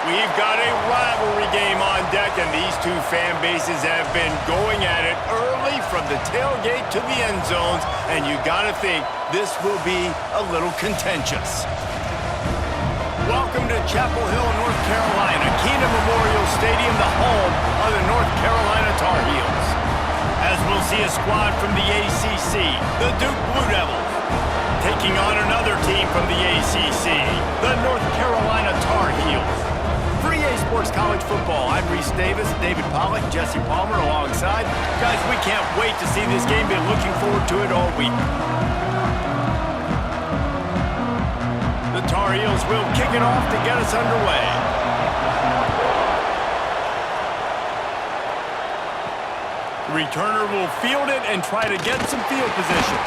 We've got a rivalry game on deck, and these two fan bases have been going at it early from the tailgate to the end zones, and you got to think this will be a little contentious. Welcome to Chapel Hill, North Carolina, Keenan Memorial Stadium, the home of the North Carolina Tar Heels. As we'll see a squad from the ACC, the Duke Blue Devils, taking on another team from the ACC, the North Carolina Tar Heels. For EA Sports College Football, I'm Reese Davis, David Pollack, Jesse Palmer alongside. Guys, we can't wait to see this game. Been looking forward to it all week. The Tar Heels will kick it off to get us underway. Returner will field it and try to get some field position.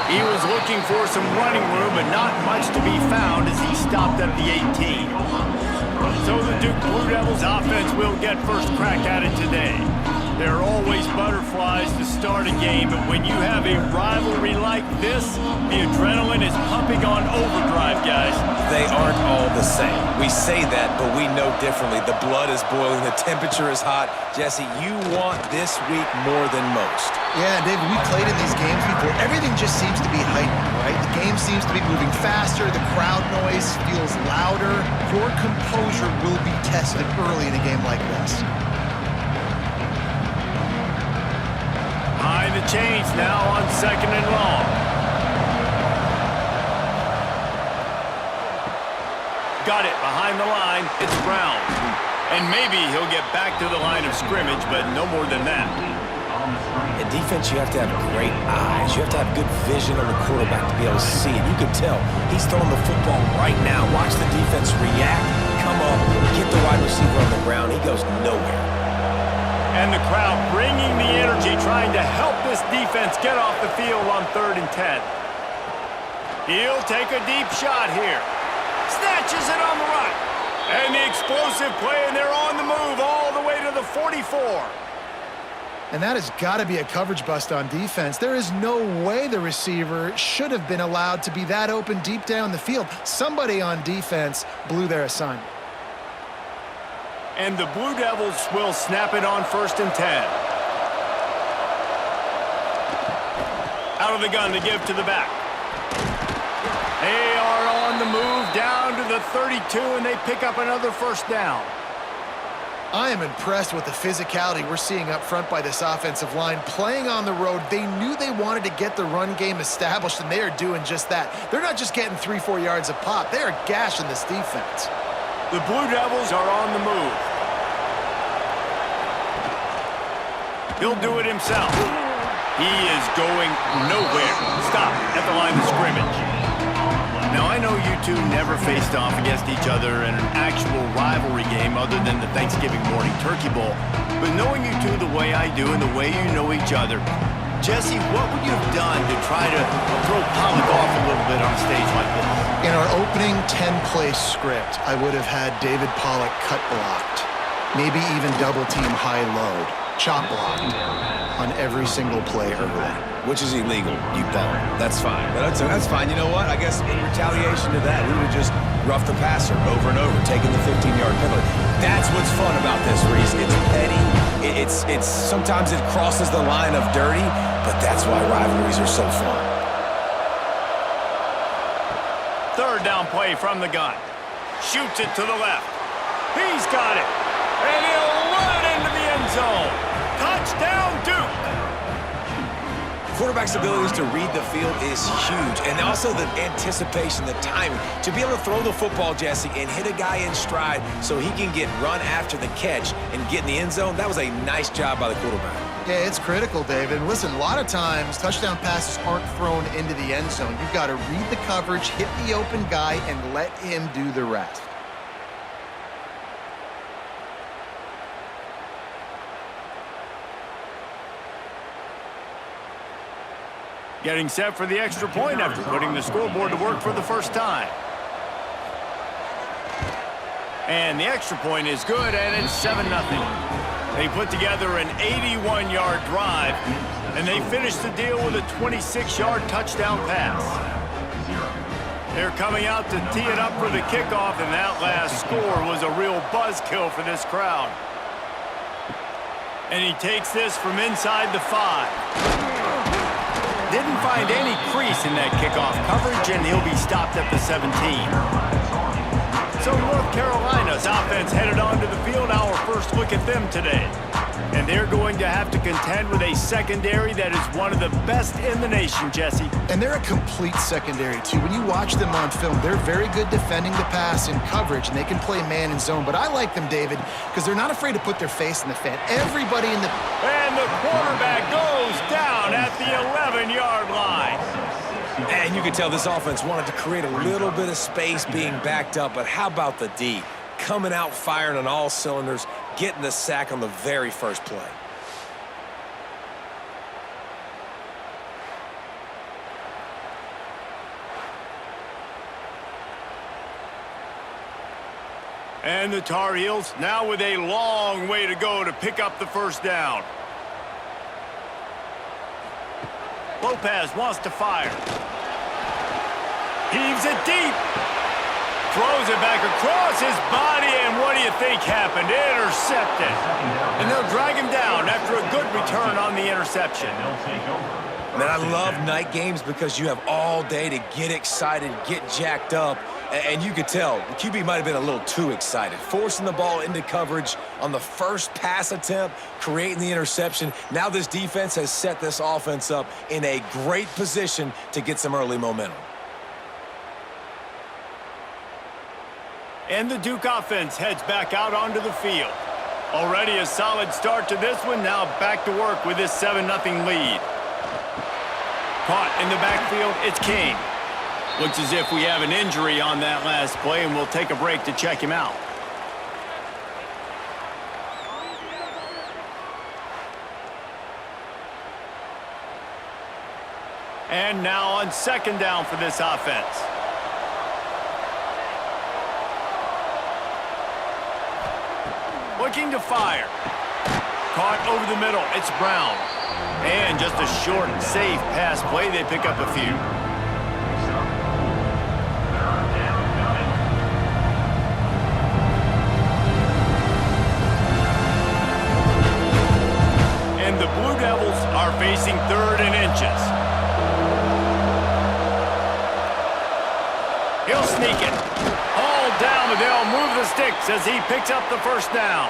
He was looking for some running room, but not much to be found as he stopped at the 18. So the Duke Blue Devils offense will get first crack at it today. There are always butterflies to start a game, but when you have a rivalry like this, the adrenaline is pumping on overdrive, guys. They aren't all the same. We say that, but we know differently. The blood is boiling. The temperature is hot. Jesse, you want this week more than most. Yeah, David, we played in these games before. Everything just seems to be heightened, right? The game seems to be moving faster. The crowd noise feels louder. Your composure will be tested early in a game like this. Behind the chains now on 2nd and long. Got it behind the line. It's Brown. And maybe he'll get back to the line of scrimmage, but no more than that. In defense, you have to have great eyes. You have to have good vision on the quarterback to be able to see it. You can tell he's throwing the football right now. Watch the defense react, come up, get the wide receiver on the ground. He goes nowhere. And the crowd bringing the energy, trying to help this defense get off the field on 3rd and 10. He'll take a deep shot here. Snatches it on the run. And the explosive play, and they're on the move all the way to the 44. And that has got to be a coverage bust on defense. There is no way the receiver should have been allowed to be that open deep down the field. Somebody on defense blew their assignment. And the Blue Devils will snap it on 1st and 10. Out of the gun to give to the back. They are on the move down to the 32, and they pick up another first down. I am impressed with the physicality we're seeing up front by this offensive line. Playing on the road, they knew they wanted to get the run game established, and they are doing just that. They're not just getting 3-4 yards a pop. They are gashing this defense. The Blue Devils are on the move. He'll do it himself. He is going nowhere. Stop at the line of scrimmage. Now, I know you two never faced off against each other in an actual rivalry game other than the Thanksgiving morning turkey bowl, but knowing you two the way I do and the way you know each other, Jesse, what would you have done to try to throw Pollack off a little bit on a stage like this? In our opening 10-play script, I would have had David Pollack cut blocked, maybe even double team high load, chop blocked on every single play early. Which is illegal, you bum. That's fine. That's fine. You know what? I guess in retaliation to that, we would just rough the passer over and over, taking the 15-yard penalty. That's what's fun about this, Reese. It's petty. It's sometimes it crosses the line of dirty, but that's why rivalries are so fun. 3rd down play from the gun. Shoots it to the left. He's got it. And he'll run it into the end zone. Touchdown, Duke. Quarterback's abilities to read the field is huge, and also the anticipation, the timing. To be able to throw the football, Jesse, and hit a guy in stride so he can get run after the catch and get in the end zone, that was a nice job by the quarterback. Yeah, it's critical, David. And listen, a lot of times, touchdown passes aren't thrown into the end zone. You've got to read the coverage, hit the open guy, and let him do the rest. Getting set for the extra point after putting the scoreboard to work for the first time. And the extra point is good, and it's 7-0. They put together an 81-yard drive, and they finished the deal with a 26-yard touchdown pass. They're coming out to tee it up for the kickoff, and that last score was a real buzzkill for this crowd. And he takes this from inside the 5. Didn't find any crease in that kickoff coverage, and he'll be stopped at the 17. So North Carolina's offense headed onto the field. Our first look at them today. And they're going to have to contend with a secondary that is one of the best in the nation, Jesse. And they're a complete secondary, too. When you watch them on film, they're very good defending the pass in coverage, and they can play man and zone. But I like them, David, because they're not afraid to put their face in the fan. Everybody in the... And the quarterback goes down at the 11-yard line. And you can tell this offense wanted to create a little bit of space being backed up, but how about the D? Coming out firing on all cylinders, getting the sack on the very first play. And the Tar Heels now with a long way to go to pick up the first down. Lopez wants to fire. Heaves it deep. Throws it back across his body, and what do you think happened? Intercepted. And they'll drag him down after a good return on the interception. Man, I love night games because you have all day to get excited, get jacked up, and you could tell the QB might have been a little too excited. Forcing the ball into coverage on the first pass attempt, creating the interception. Now this defense has set this offense up in a great position to get some early momentum. And the Duke offense heads back out onto the field. Already a solid start to this one. Now back to work with this 7-0 lead. Caught in the backfield, it's King. Looks as if we have an injury on that last play, and we'll take a break to check him out. And now on second down for this offense. Looking to fire. Caught over the middle. It's Brown. And just a short, safe pass play. They pick up a few. And the Blue Devils are facing 3rd and inches. He'll sneak it. All down, but they'll move the sticks as he picks up the first down.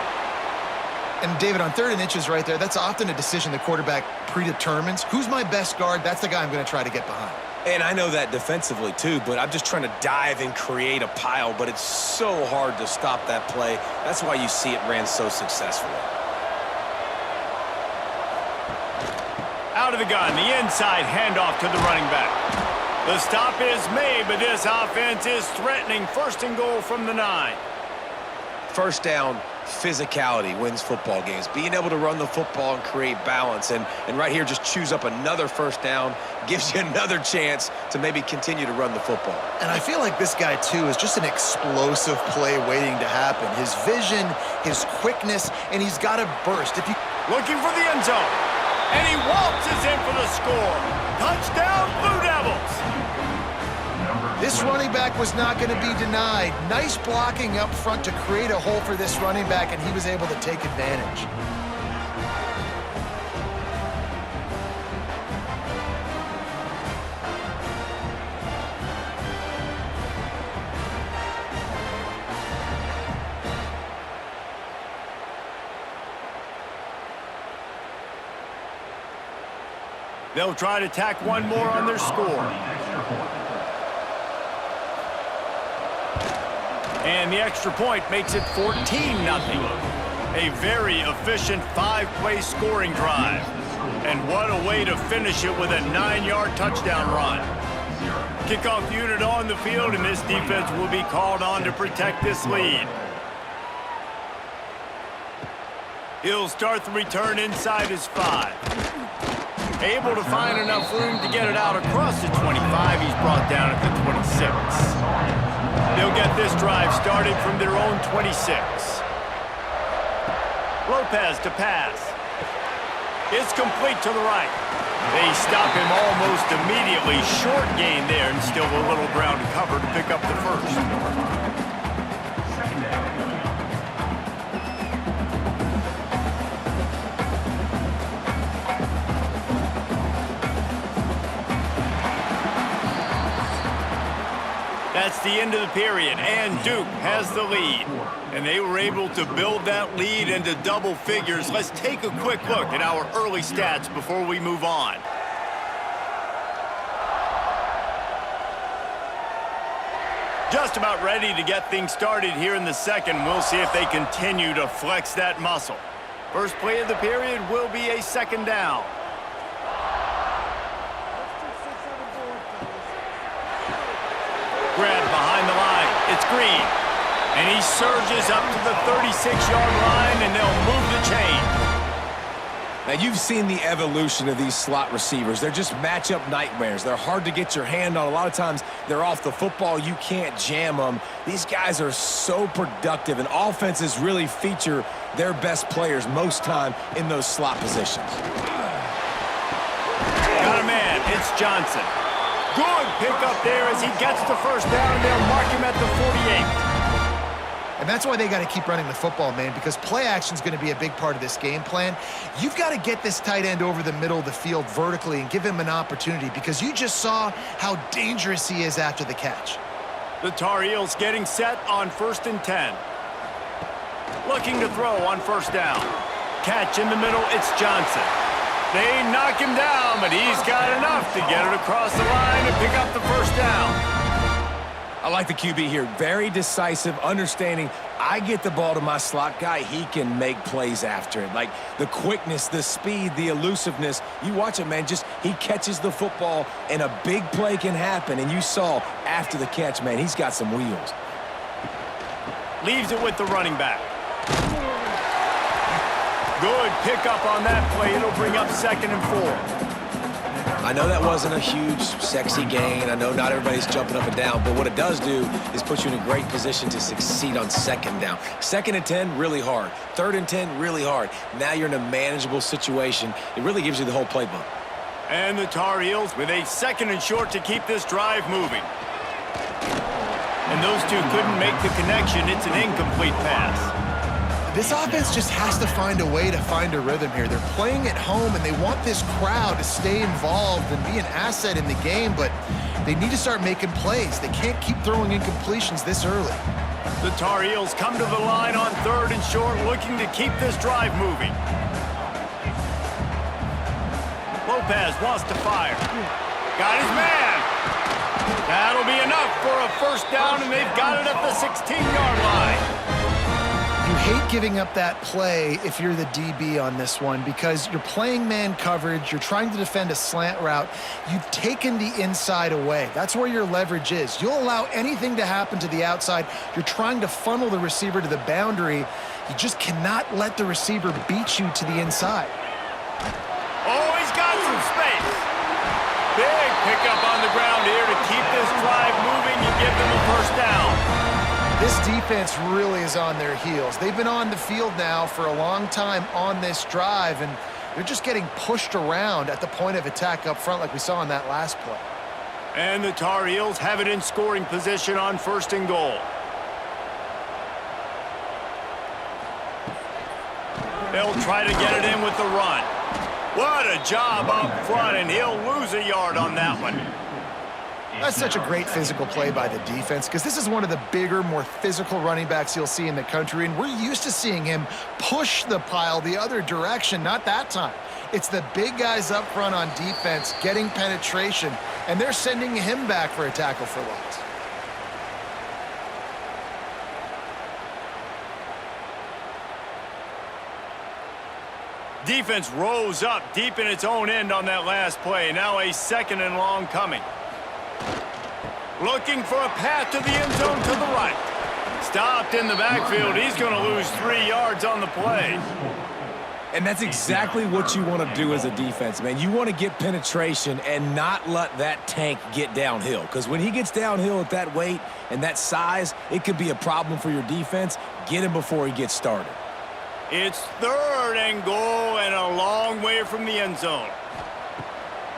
And, David, on 3rd and inches right there, that's often a decision the quarterback predetermines. Who's my best guard? That's the guy I'm going to try to get behind. And I know that defensively, too, but I'm just trying to dive and create a pile, but it's so hard to stop that play. That's why you see it ran so successfully. Out of the gun, the inside handoff to the running back. The stop is made, but this offense is threatening 1st and goal from the 9. First down, physicality wins football games. Being able to run the football and create balance. And right here, just choose up another first down, gives you another chance to maybe continue to run the football. And I feel like this guy, too, is just an explosive play waiting to happen. His vision, his quickness, and he's got to burst. Looking for the end zone. And he waltzes in for the score. Touchdown, Blue Devils. This running back was not going to be denied. Nice blocking up front to create a hole for this running back, and he was able to take advantage. They'll try to tack one more on their score. And the extra point makes it 14-0. A very efficient 5-play scoring drive. And what a way to finish it with a 9-yard touchdown run. Kickoff unit on the field, and this defense will be called on to protect this lead. He'll start the return inside his 5. Able to find enough room to get it out across the 25. He's brought down at the 26. They'll get this drive started from their own 26. Lopez to pass. It's complete to the right. They stop him almost immediately. Short gain there, and still a little ground to cover to pick up the first. That's the end of the period, and Duke has the lead. And they were able to build that lead into double figures. Let's take a quick look at our early stats before we move on. Just about ready to get things started here in the second. We'll see if they continue to flex that muscle. First play of the period will be a second down. Grab behind the line. It's Green. And he surges up to the 36-yard line, and they'll move the chain. Now, you've seen the evolution of these slot receivers. They're just matchup nightmares. They're hard to get your hand on. A lot of times, they're off the football. You can't jam them. These guys are so productive, and offenses really feature their best players most time in those slot positions. Got a man. It's Johnson. Good pickup there as he gets the first down, and they'll mark him at the 48. And that's why they got to keep running the football, man, because play action is going to be a big part of this game plan. You've got to get this tight end over the middle of the field vertically and give him an opportunity, because you just saw how dangerous he is after the catch. The Tar Heels getting set on 1st and 10. Looking to throw on first down. Catch in the middle, it's Johnson. They knock him down, but he's got enough to get it across the line and pick up the first down. I like the QB here. Very decisive, understanding I get the ball to my slot guy, he can make plays after it. Like the quickness, the speed, the elusiveness. You watch it, man, just he catches the football and a big play can happen. And you saw after the catch, man, he's got some wheels. Leaves it with the running back. Good pickup on that play. It'll bring up 2nd and 4. I know that wasn't a huge, sexy gain. I know not everybody's jumping up and down, but what it does do is put you in a great position to succeed on 2nd down. 2nd and 10, really hard. 3rd and 10, really hard. Now you're in a manageable situation. It really gives you the whole playbook. And the Tar Heels with a 2nd and short to keep this drive moving. And those two couldn't make the connection. It's an incomplete pass. This offense just has to find a way to find a rhythm here. They're playing at home, and they want this crowd to stay involved and be an asset in the game, but they need to start making plays. They can't keep throwing incompletions this early. The Tar Heels come to the line on 3rd and short, looking to keep this drive moving. Lopez wants to fire. Got his man. That'll be enough for a first down, and they've got it at the 16-yard line. You hate giving up that play if you're the DB on this one, because you're playing man coverage, you're trying to defend a slant route, you've taken the inside away. That's where your leverage is. You'll allow anything to happen to the outside. You're trying to funnel the receiver to the boundary. You just cannot let the receiver beat you to the inside. Oh, he's got some space. Big pickup on the ground here to keep this drive moving and give them a first down. This defense really is on their heels. They've been on the field now for a long time on this drive, and they're just getting pushed around at the point of attack up front like we saw in that last play. And the Tar Heels have it in scoring position on 1st and goal. They'll try to get it in with the run. What a job up front, and he'll lose a yard on that one. That's such a great physical play by the defense, because this is one of the bigger, more physical running backs you'll see in the country, and we're used to seeing him push the pile the other direction. Not that time. It's the big guys up front on defense getting penetration, and they're sending him back for a tackle for loss. Defense rose up deep in its own end on that last play. Now a 2nd and long coming. Looking for a path to the end zone to the right. Stopped in the backfield. He's going to lose 3 yards on the play. And that's exactly what you want to do as a defense, man. You want to get penetration and not let that tank get downhill. Because when he gets downhill at that weight and that size, it could be a problem for your defense. Get him before he gets started. It's 3rd and goal and a long way from the end zone.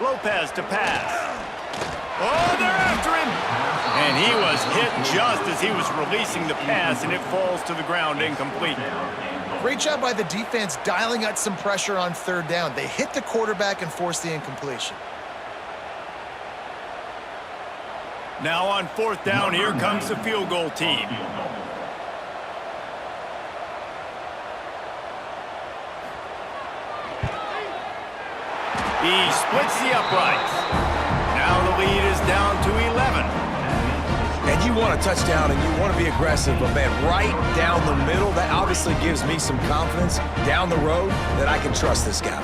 Lopez to pass. Oh, they're after him. And he was hit just as he was releasing the pass, and it falls to the ground incomplete. Great job by the defense dialing out some pressure on third down. They hit the quarterback and forced the incompletion. Now on fourth down, here comes the field goal team. He splits the uprights. Now the lead is down to 11. And you want a touchdown and you want to be aggressive, but man, right down the middle, that obviously gives me some confidence down the road that I can trust this guy.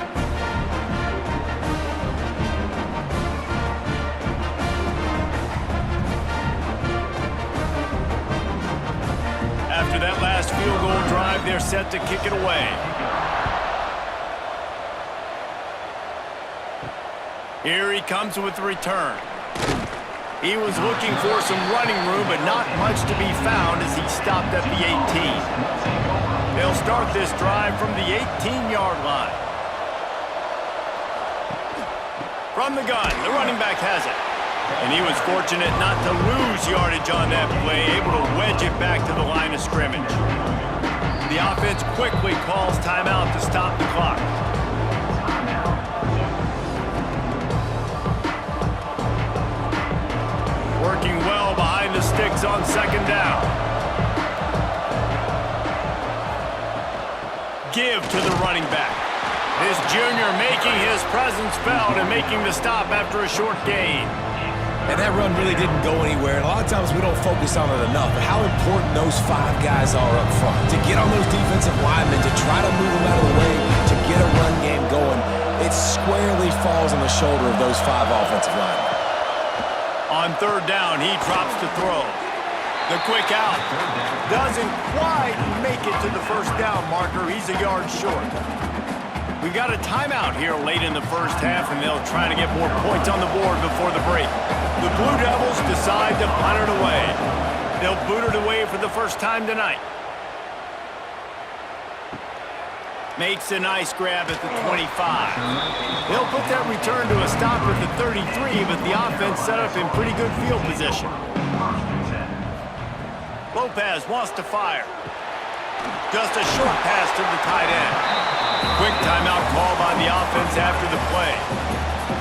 After that last field goal drive, they're set to kick it away. Here he comes with the return. He was looking for some running room, but not much to be found as he stopped at the 18. They'll start this drive from the 18-yard line. From the gun, the running back has it. And he was fortunate not to lose yardage on that play, able to wedge it back to the line of scrimmage. The offense quickly calls timeout to stop the clock. Working well behind the sticks on second down. Give to the running back. This junior making his presence felt and making the stop after a short gain. And that run really didn't go anywhere. And a lot of times we don't focus on it enough, but how important those five guys are up front. To get on those defensive linemen, to try to move them out of the way, to get a run game going, it squarely falls on the shoulder of those five offensive linemen. On third down, he drops to throw. The quick out doesn't quite make it to the first down marker. He's a yard short. We've got a timeout here late in the first half, and they'll try to get more points on the board before the break. The Blue Devils decide to punt it away. They'll boot it away for the first time tonight. Makes a nice grab at the 25. They'll put that return to a stop at the 33, but the offense set up in pretty good field position. Lopez wants to fire. Just a short pass to the tight end. Quick timeout call by the offense after the play.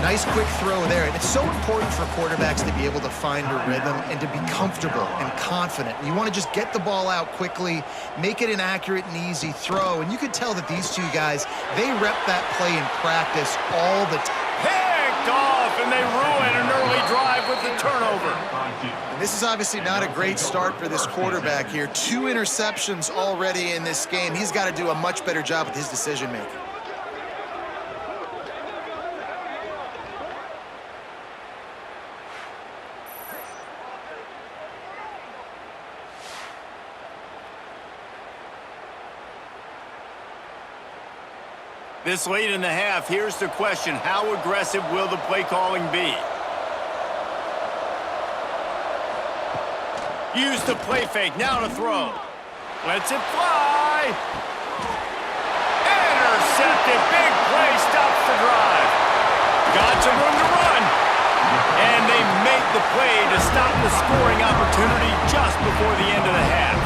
Nice quick throw there, and it's so important for quarterbacks to be able to find a rhythm and to be comfortable and confident. You want to just get the ball out quickly, make it an accurate and easy throw, and you could tell that these two guys, they rep that play in practice all the time. Picked off, and they ruin an early drive with the turnover. And this is obviously not a great start for this quarterback here. 2 interceptions already in this game. He's got to do a much better job with his decision-making. This late in the half, here's the question. How aggressive will the play calling be? Use the play fake, now to throw. Lets it fly. Intercepted, big play, stops the drive. Got some room to run. And they make the play to stop the scoring opportunity just before the end of the half.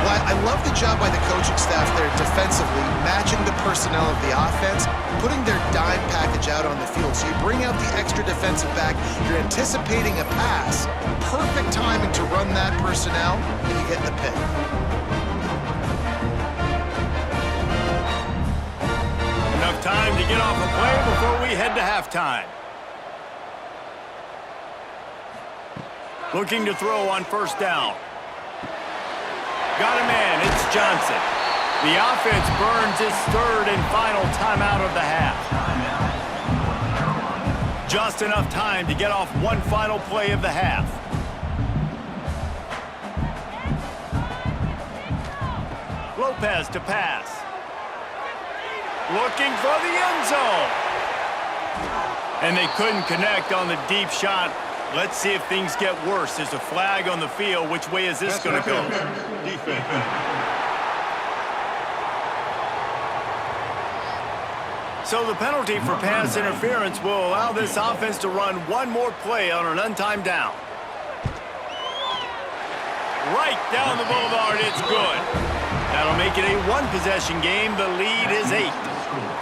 Well, I love the job by the coaching staff there defensively, matching the personnel of the offense, putting their dime package out on the field. So you bring out the extra defensive back, you're anticipating a pass, perfect timing to run that personnel, and you get the pick. Enough time to get off a play before we head to halftime. Looking to throw on first down. Got a man, it's Johnson. The offense burns its third and final timeout of the half. Just enough time to get off one final play of the half. Lopez to pass. Looking for the end zone. And they couldn't connect on the deep shot. Let's see if things get worse. There's a flag on the field. Which way is this going to go? so the penalty for pass interference will allow this offense to run one more play on an untimed down. Right down the boulevard, it's good. That'll make it a one-possession game. The lead is 8.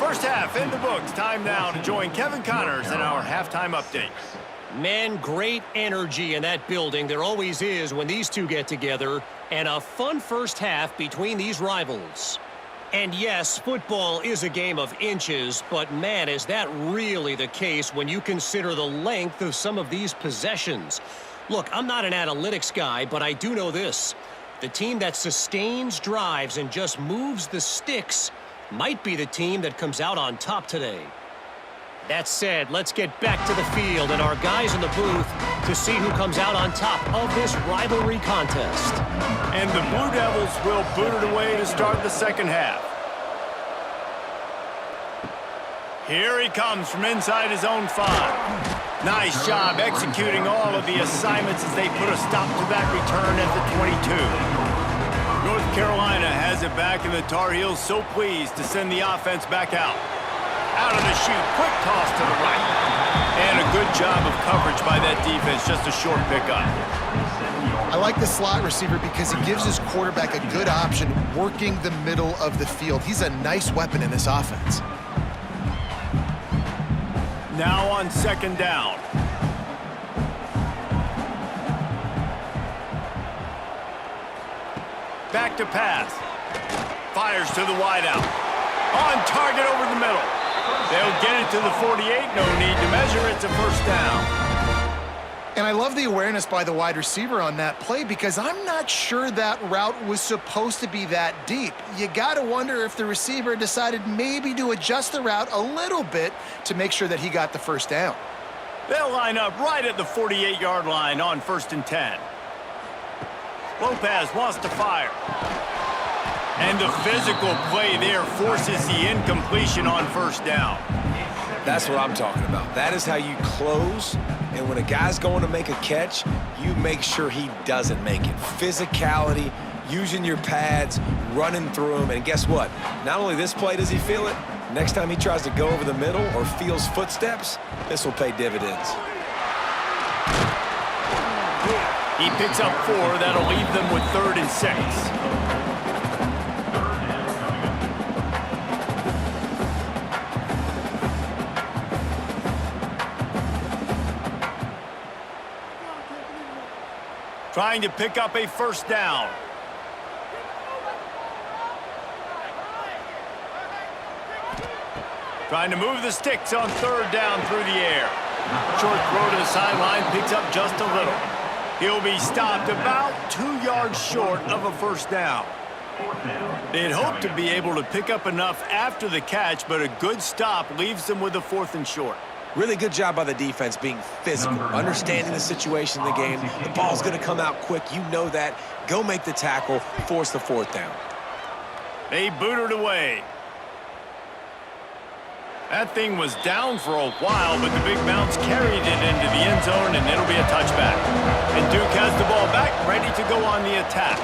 First half in the books. Time now to join Kevin Connors in our halftime update. Man, great energy in that building. There always is when these two get together. And a fun first half between these rivals. And yes, football is a game of inches, but man, is that really the case when you consider the length of some of these possessions. Look, I'm not an analytics guy, but I do know this. The team that sustains drives and just moves the sticks might be the team that comes out on top today. That said, let's get back to the field and our guys in the booth to see who comes out on top of this rivalry contest. And the Blue Devils will boot it away to start the second half. Here he comes from inside his own 5. Nice job executing all of the assignments as they put a stop to that return at the 22. North Carolina has it back, and the Tar Heels so pleased to send the offense back out. Out of the chute, quick toss to the right. And a good job of coverage by that defense, just a short pickup. I like the slot receiver because he gives his quarterback a good option working the middle of the field. He's a nice weapon in this offense. Now on second down. Back to pass. Fires to the wideout. On target over the middle. They'll get it to the 48. No need to measure. It's a first down. And I love the awareness by the wide receiver on that play because I'm not sure that route was supposed to be that deep. You got to wonder if the receiver decided maybe to adjust the route a little bit to make sure that he got the first down. They'll line up right at the 48-yard line on 1st and 10. Lopez wants to fire. And the physical play there forces the incompletion on first down. That's what I'm talking about. That is how you close, and when a guy's going to make a catch, you make sure he doesn't make it. Physicality, using your pads, running through him, and guess what? Not only this play does he feel it, next time he tries to go over the middle or feels footsteps, this will pay dividends. He picks up 4. That'll leave them with 3rd and 6. Trying to pick up a first down. Trying to move the sticks on 3rd down through the air. Short throw to the sideline, picks up just a little. He'll be stopped about 2 yards short of a first down. They'd hoped to be able to pick up enough after the catch, but a good stop leaves them with a 4th and short. Really good job by the defense being physical, understanding the situation in the game. The ball's going to come out quick. You know that. Go make the tackle, force the 4th down. They booted away. That thing was down for a while, but the big bounce carried it into the end zone, and it'll be a touchback. And Duke has the ball back, ready to go on the attack.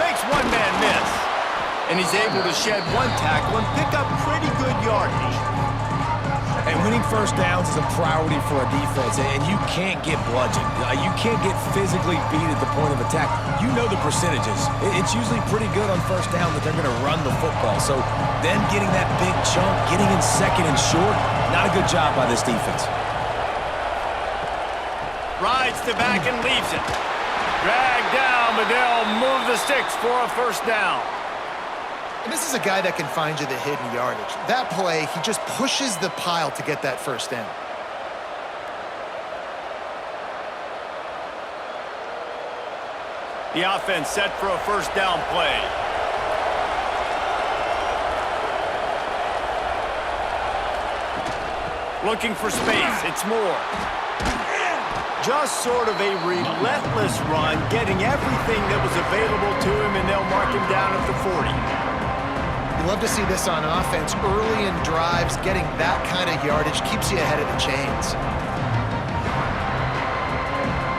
Makes one man miss. And he's able to shed 1 tackle and pick up pretty good yardage. And winning first downs is a priority for a defense, and you can't get bludgeoned. You can't get physically beat at the point of attack. You know the percentages. It's usually pretty good on first down that they're going to run the football. So then getting that big chunk, getting in 2nd and short, not a good job by this defense. Rides the back and leaves it. Dragged down, but they'll move the sticks for a first down. And this is a guy that can find you the hidden yardage. That play, he just pushes the pile to get that first down. The offense set for a first down play. Looking for space. It's Moore. Just sort of a relentless run, getting everything that was available to him, and they'll mark him down at the 40. You love to see this on offense. Early in drives, getting that kind of yardage keeps you ahead of the chains.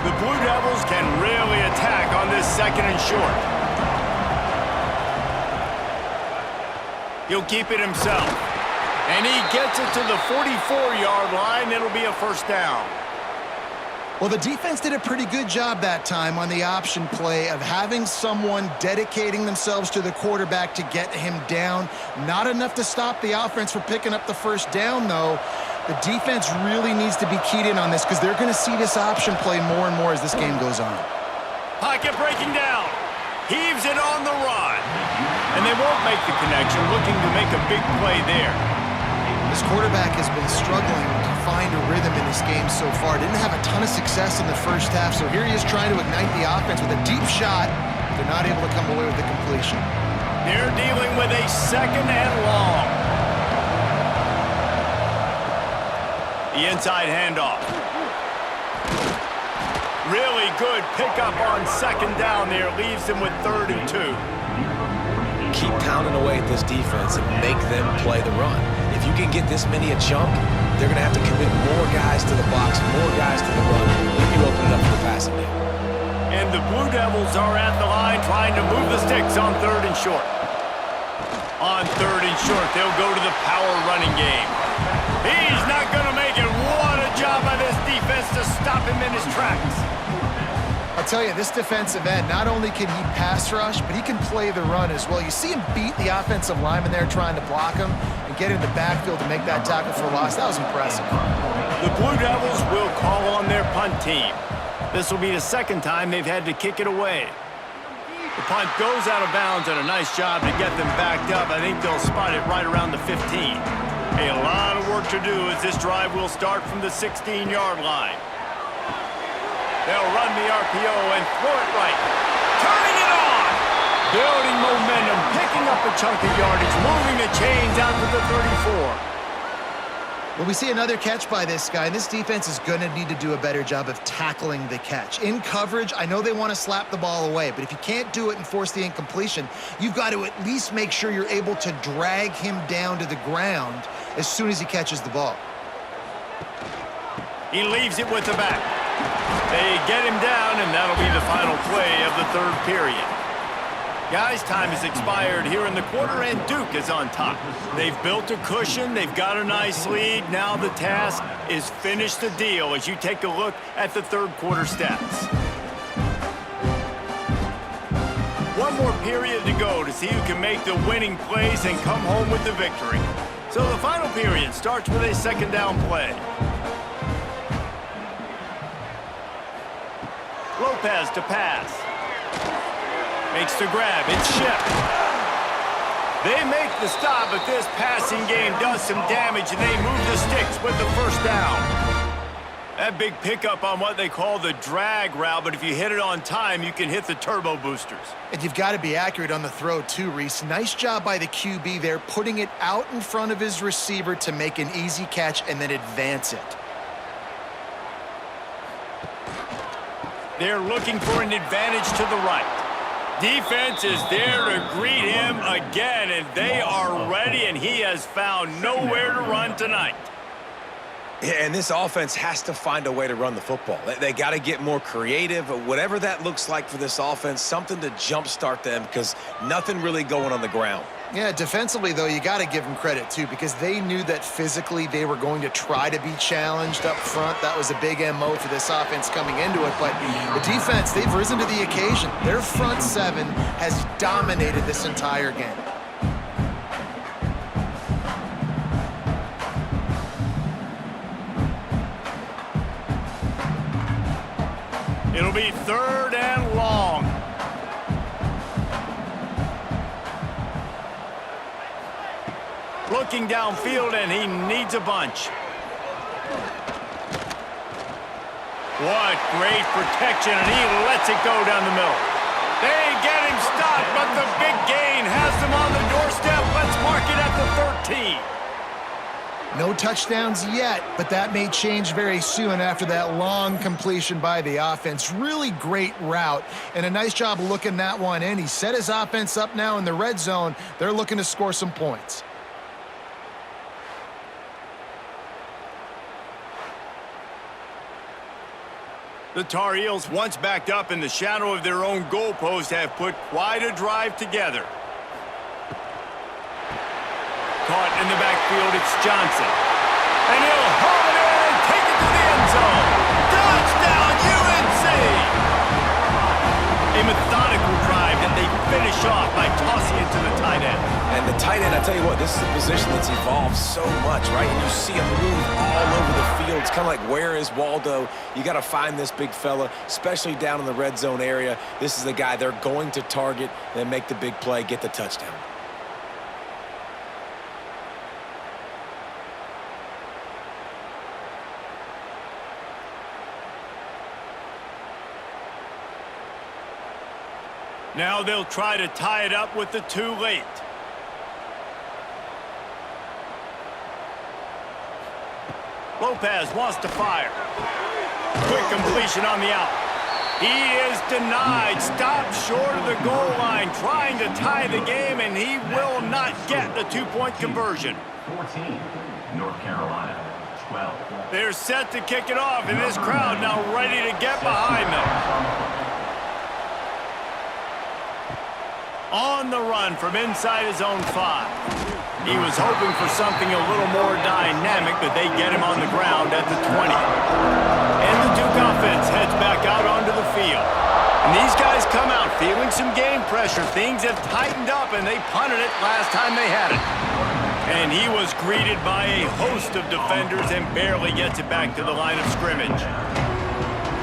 The Blue Devils can really attack on this 2nd and short. He'll keep it himself. And he gets it to the 44-yard line. It'll be a first down. Well, the defense did a pretty good job that time on the option play of having someone dedicating themselves to the quarterback to get him down. Not enough to stop the offense from picking up the first down, though. The defense really needs to be keyed in on this because they're going to see this option play more and more as this game goes on. Pocket breaking down. Heaves it on the run. And they won't make the connection, looking to make a big play there. This quarterback has been struggling to find a rhythm in this game so far. Didn't have a ton of success in the first half, so here he is trying to ignite the offense with a deep shot. They're not able to come away with the completion. They're dealing with a second and long. The inside handoff. Really good pickup on second down there. Leaves them with 3rd and 2. Keep pounding away at this defense and make them play the run. If you can get this many a chunk, they're going to have to commit more guys to the box, more guys to the run. Then you open it up for the passing game. And the Blue Devils are at the line trying to move the sticks on 3rd and short. On 3rd and short, they'll go to the power running game. He's not going to make it. What a job by this defense to stop him in his tracks. I'll tell you, this defensive end, not only can he pass rush, but he can play the run as well. You see him beat the offensive lineman there trying to block him and get in the backfield to make that tackle for loss. That was impressive. The Blue Devils will call on their punt team. This will be the second time they've had to kick it away. The punt goes out of bounds, and a nice job to get them backed up. I think they'll spot it right around the 15. A lot of work to do as this drive will start from the 16-yard line. They'll run the RPO and throw it right. Turning it on! Building momentum, picking up a chunk of yardage, moving the chains out to the 34. Well, we see another catch by this guy, and this defense is going to need to do a better job of tackling the catch. In coverage, I know they want to slap the ball away, but if you can't do it and force the incompletion, you've got to at least make sure you're able to drag him down to the ground as soon as he catches the ball. He leaves it with the back. They get him down, and that'll be the final play of the 3rd period. Guys, time has expired here in the quarter, and Duke is on top. They've built a cushion. They've got a nice lead. Now the task is finish the deal as you take a look at the 3rd quarter stats. One more period to go to see who can make the winning plays and come home with the victory. So the final period starts with a second down play. Lopez to pass. Makes the grab. It's Shep. They make the stop, but this passing game does some damage, and they move the sticks with the first down. That big pickup on what they call the drag route, but if you hit it on time, you can hit the turbo boosters. And you've got to be accurate on the throw, too, Reese. Nice job by the QB there, putting it out in front of his receiver to make an easy catch and then advance it. They're looking for an advantage to the right. Defense is there to greet him again, and they are ready, and he has found nowhere to run tonight. Yeah, and this offense has to find a way to run the football. They got to get more creative, whatever that looks like for this offense, something to jumpstart them because nothing really going on the ground. Yeah, defensively, though, you got to give them credit, too, because they knew that physically they were going to try to be challenged up front. That was a big MO for this offense coming into it. But the defense, they've risen to the occasion. Their front seven has dominated this entire game. It'll be 3rd and long. Looking downfield, and he needs a bunch. What great protection, and he lets it go down the middle. They get him stopped, but the big gain has them on the doorstep. Let's mark it at the 13. No touchdowns yet, but that may change very soon after that long completion by the offense. Really great route, and a nice job looking that one in. He set his offense up now in the red zone. They're looking to score some points. The Tar Heels, once backed up in the shadow of their own goalpost, have put quite a drive together. Caught in the backfield, it's Johnson. And he'll haul it in, take it to the end zone. Touchdown, UNC! A methodical drive that they finish off by tossing it to the tight end. And the tight end, I tell you what, this is a position that's evolved so much, right? And you see him move all over the field. It's kind of like, where is Waldo? You got to find this big fella, especially down in the red zone area. This is the guy they're going to target and make the big play, get the touchdown. Now they'll try to tie it up with the too late. Lopez wants to fire. Quick completion on the out. He is denied. Stopped short of the goal line, trying to tie the game, and he will not get the two-point conversion. 14, North Carolina, 12. They're set to kick it off, and this crowd now ready to get behind them. On the run from inside his own 5. He was hoping for something a little more dynamic, but they get him on the ground at the 20. And the Duke offense heads back out onto the field. And these guys come out feeling some game pressure. Things have tightened up, and they punted it last time they had it. And he was greeted by a host of defenders and barely gets it back to the line of scrimmage.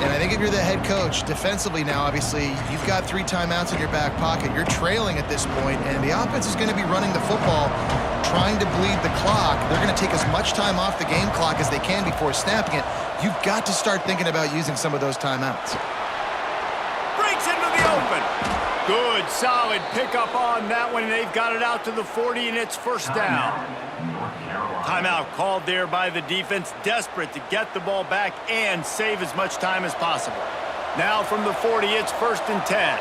And I think if you're the head coach, defensively now, obviously, you've got 3 timeouts in your back pocket. You're trailing at this point, and the offense is going to be running the football, trying to bleed the clock. They're going to take as much time off the game clock as they can before snapping it. You've got to start thinking about using some of those timeouts. Breaks into the open. Good, solid pickup on that one, and they've got it out to the 40, and it's first down. Timeout called there by the defense, desperate to get the ball back and save as much time as possible. Now from the 40, it's 1st and 10.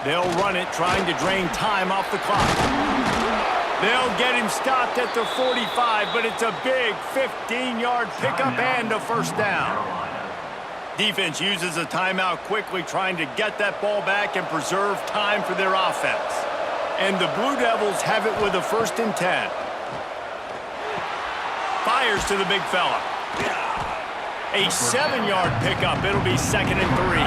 They'll run it, trying to drain time off the clock. They'll get him stopped at the 45, but it's a big 15-yard pickup and a first down. Defense uses a timeout quickly, trying to get that ball back and preserve time for their offense. And the Blue Devils have it with a 1st and 10. Fires to the big fella. A 7-yard pickup. It'll be 2nd and 3.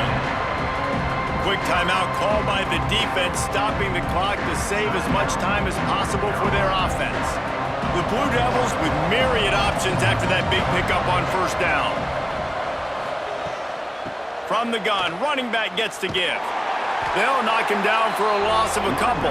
Quick timeout called by the defense, stopping the clock to save as much time as possible for their offense. The Blue Devils with myriad options after that big pickup on 1st down. From the gun, running back gets to give. They'll knock him down for a loss of a couple.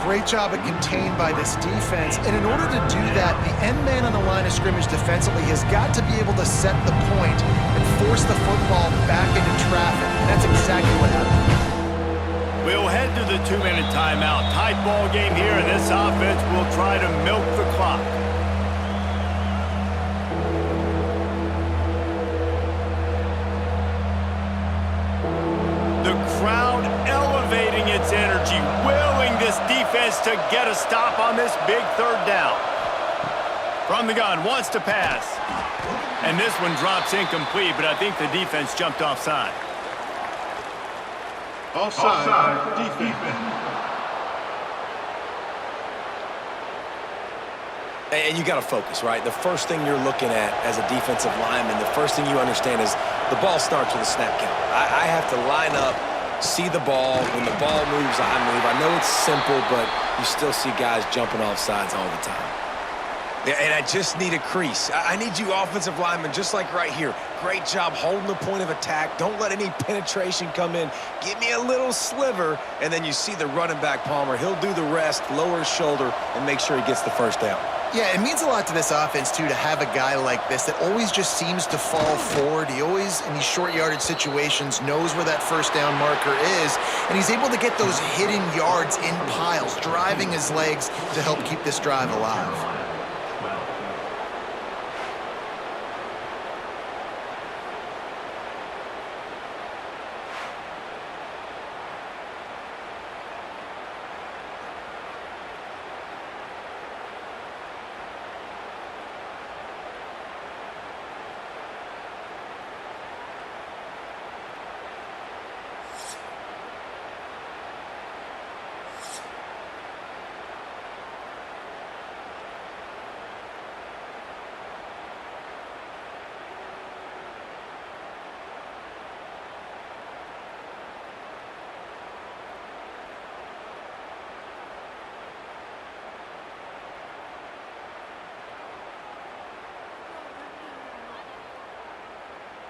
Great job at contained by this defense. And in order to do that, the end man on the line of scrimmage defensively has got to be able to set the point and force the football back into traffic. And that's exactly what happened. We'll head to the 2-minute timeout. Tight ball game here, and this offense will try to milk the clock. The crowd elevating its energy, willing this defense to get a stop on this big 3rd down. From the gun, wants to pass. And this one drops incomplete, but I think the defense jumped offside. Offside, defense. And you got to focus, right? The first thing you're looking at as a defensive lineman, the first thing you understand is the ball starts with a snap count. I have to line up, see the ball. When the ball moves, I move. I know it's simple, but you still see guys jumping off sides all the time. And I just need a crease. I need you offensive linemen, just like right here. Great job holding the point of attack. Don't let any penetration come in. Give me a little sliver, and then you see the running back, Palmer. He'll do the rest, lower his shoulder, and make sure he gets the first down. Yeah, it means a lot to this offense, too, to have a guy like this that always just seems to fall forward. He always, in these short yardage situations, knows where that first down marker is, and he's able to get those hidden yards in piles, driving his legs to help keep this drive alive.